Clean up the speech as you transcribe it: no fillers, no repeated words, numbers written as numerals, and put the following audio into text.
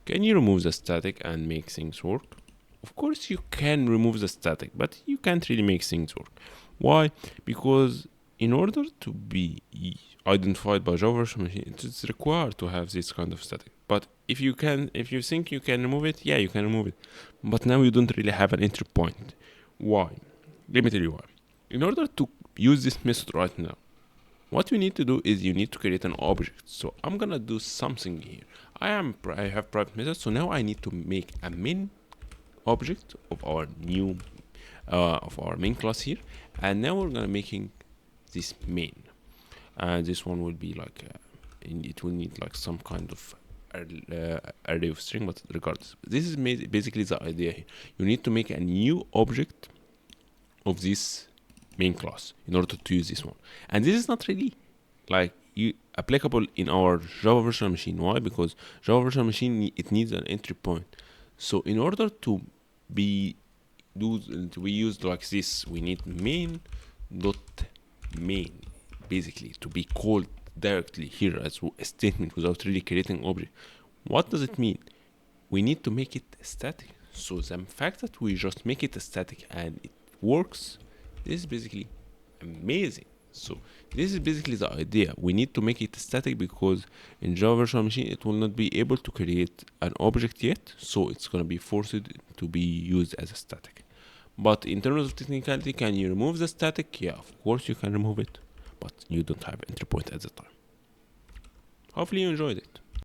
Can you remove the static and make things work? Of course you can remove the static, but you can't really make things work. Why? Because in order to be identified by Java Virtual Machine, it's required to have this kind of static. But if you think you can remove it, yeah, you can remove it. But now you don't really have an entry point. Why? Let me tell you why. In order to use this method right now, what you need to do is you need to create an object. So I'm gonna do something here. I have private method, so now I need to make a main object of our new of our main class here, and now we're gonna making this main, and this one will be like it will need like some kind of array of string, but regardless, this is basically the idea here. You need to make a new object of this main class in order to use this one, and this is not really like applicable in our Java Virtual Machine. Why? Because Java Virtual Machine, it needs an entry point. So in order to be we use like this, we need main dot main basically to be called directly here as a statement without really creating object. What does it mean? We need to make it static. So the fact that we just make it static and it works, this is basically amazing. So this is basically the idea. We need to make it static because in Java Virtual Machine it will not be able to create an object yet, so it's gonna be forced to be used as a static. But in terms of technicality, can you remove the static? Yeah, of course you can remove it, but you don't have entry point at the time. Hopefully you enjoyed it.